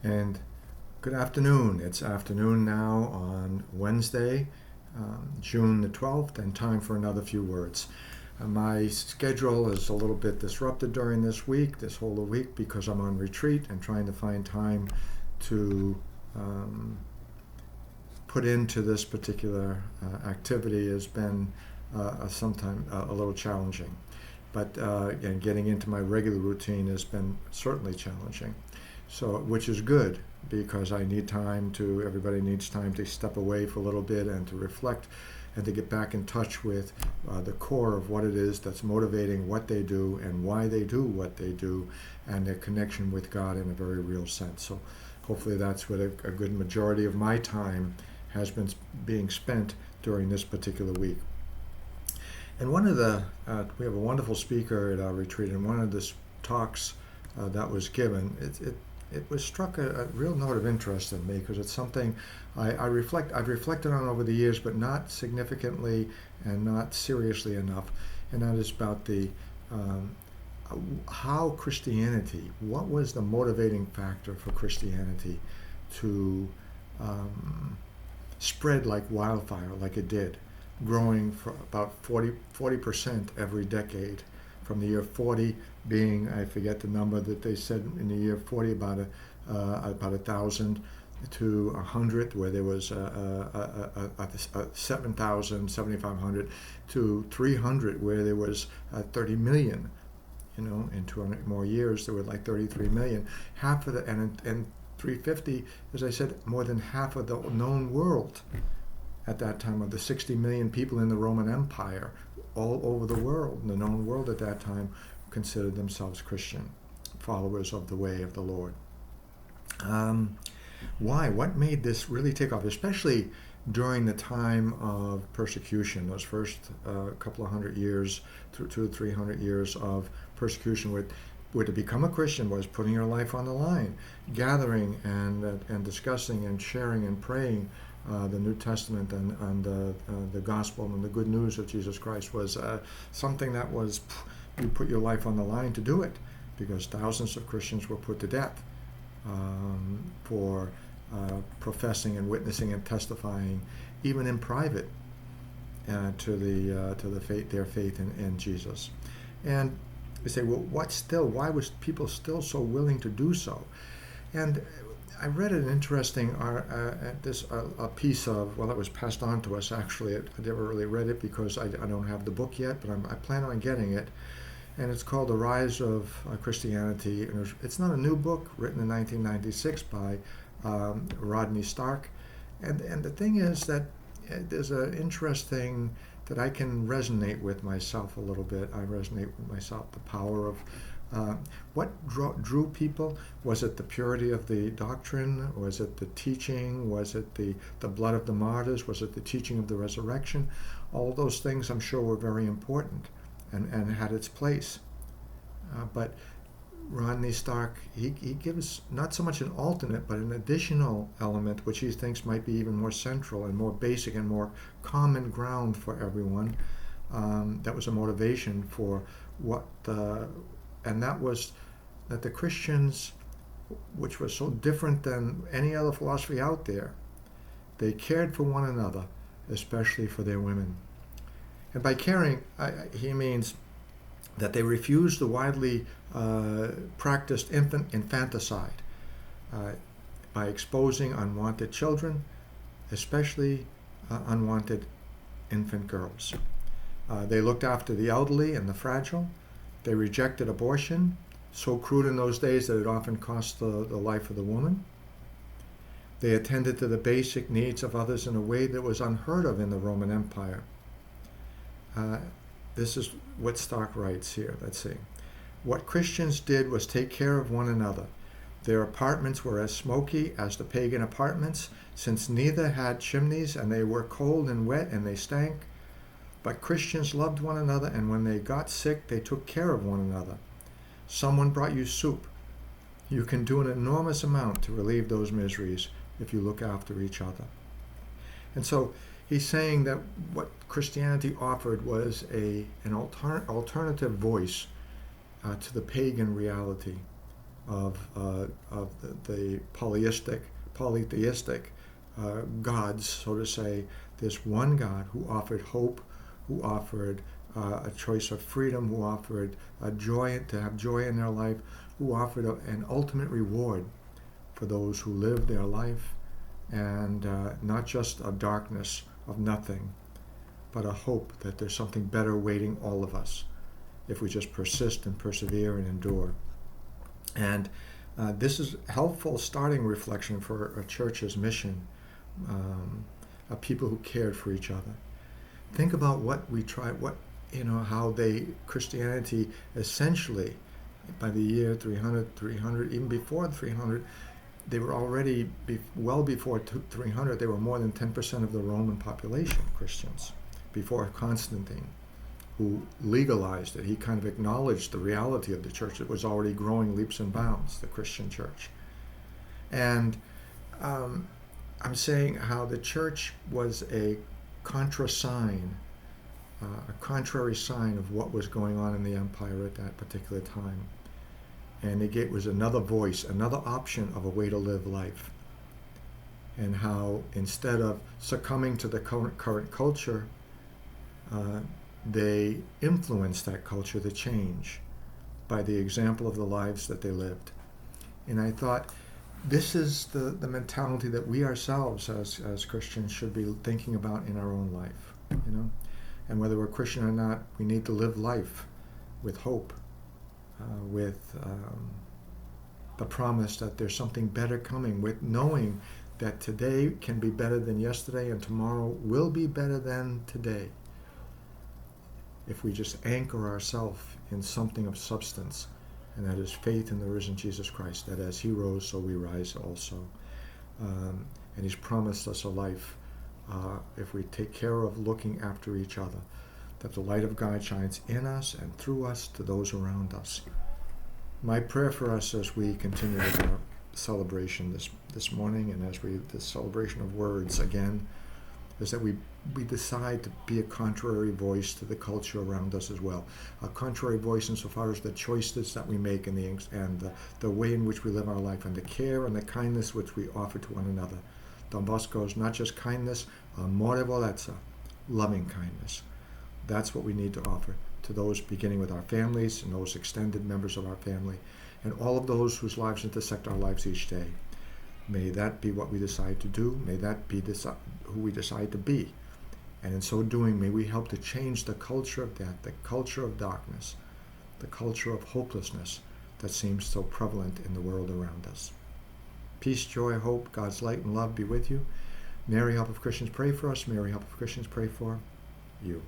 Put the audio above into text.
And good afternoon. It's afternoon now on Wednesday, June the 12th, and time for another few words. My schedule is a little bit disrupted during this whole week, because I'm on retreat and trying to find time to put into this particular activity has been sometimes a little challenging. But and getting into my regular routine has been certainly challenging. So, which is good, because everybody needs time to step away for a little bit and to reflect and to get back in touch with the core of what it is that's motivating what they do and why they do what they do, and their connection with God in a very real sense. So hopefully that's what a good majority of my time has been being spent during this particular week. And we have a wonderful speaker at our retreat, and one of the talks that was given, it was struck a real note of interest in me, because it's something I've reflected on over the years, but not significantly and not seriously enough. And that is about how Christianity, what was the motivating factor for Christianity to spread like wildfire, like it did, growing for about 40% every decade, from the year 40 being, I forget the number that they said in the year 40, about 1,000, to 100, where there was 7,000, 7,500, to 300, where there was 30 million. In 200 more years, there were like 33 million. Half of and 350, as I said, more than half of the known world at that time, of the 60 million people in the Roman Empire, all over the world, the known world at that time, considered themselves Christian, followers of the way of the Lord. Why? What made this really take off, especially during the time of persecution, those first couple of hundred years, 200 to 300 years of persecution, where to become a Christian was putting your life on the line, gathering and discussing and sharing and praying the New Testament and the gospel and the good news of Jesus Christ was something that was, you put your life on the line to do it, because thousands of Christians were put to death for professing and witnessing and testifying, even in private, to their faith in Jesus. And we say, well, why was people still so willing to do so? And I read an interesting a piece of, well, it was passed on to us, actually. I never really read it, because I don't have the book yet, but I plan on getting it. And it's called The Rise of Christianity. And it's not a new book, written in 1996 by Rodney Stark. And the thing is that there's an interesting that I can resonate with myself a little bit. I resonate with myself, the power of what drew people. Was it the purity of the doctrine? Was it the teaching? Was it the blood of the martyrs? Was it the teaching of the resurrection? All those things, I'm sure, were very important and had its place. But Rodney Stark, he gives not so much an alternate, but an additional element, which he thinks might be even more central and more basic and more common ground for everyone. That was a motivation for and that was that the Christians, which was so different than any other philosophy out there, they cared for one another, especially for their women. And by caring, he means that they refused the widely practiced infanticide by exposing unwanted children, especially unwanted infant girls. They looked after the elderly and the fragile. They rejected abortion, so crude in those days that it often cost the life of the woman. They attended to the basic needs of others in a way that was unheard of in the Roman Empire. This is what Stark writes here. Let's see. What Christians did was take care of one another. Their apartments were as smoky as the pagan apartments, since neither had chimneys, and they were cold and wet and they stank. But Christians loved one another, and when they got sick, they took care of one another. Someone brought you soup. You can do an enormous amount to relieve those miseries if you look after each other. And so he's saying that what Christianity offered was an alternative voice to the pagan reality. of the polytheistic gods, so to say. This one God who offered hope, who offered a choice of freedom, who offered joy, to have joy in their life, who offered an ultimate reward for those who lived their life, and not just a darkness of nothing, but a hope that there's something better waiting all of us if we just persist and persevere and endure. And this is helpful starting reflection for a church's mission, of people who cared for each other. Think about what we tried, how Christianity essentially, by the year 300, even before 300, they were already, well before 300, they were more than 10% of the Roman population, Christians, before Constantine, who legalized it. He kind of acknowledged the reality of the church that was already growing leaps and bounds, the Christian church. And I'm saying how the church was a contrary sign of what was going on in the empire at that particular time. And it was another voice, another option of a way to live life. And how instead of succumbing to the current culture, they influenced that culture to change by the example of the lives that they lived. And I thought, this is the mentality that we ourselves as Christians should be thinking about in our own life, And whether we're Christian or not, we need to live life with hope, with the promise that there's something better coming, with knowing that today can be better than yesterday and tomorrow will be better than today, if we just anchor ourselves in something of substance, and that is faith in the risen Jesus Christ, that as he rose, so we rise also. And he's promised us a life, if we take care of looking after each other, that the light of God shines in us and through us to those around us. My prayer for us as we continue with our celebration this morning, and as this celebration of words again, is that we decide to be a contrary voice to the culture around us as well. A contrary voice insofar as the choices that we make and the way in which we live our life, and the care and the kindness which we offer to one another. Don Bosco's not just kindness, amorevolezza, loving kindness. That's what we need to offer to those beginning with our families and those extended members of our family, and all of those whose lives intersect our lives each day. May that be what we decide to do. May that be who we decide to be. And in so doing, may we help to change the culture of death, the culture of darkness, the culture of hopelessness that seems so prevalent in the world around us. Peace, joy, hope, God's light and love be with you. Mary, help of Christians, pray for us. Mary, help of Christians, pray for you.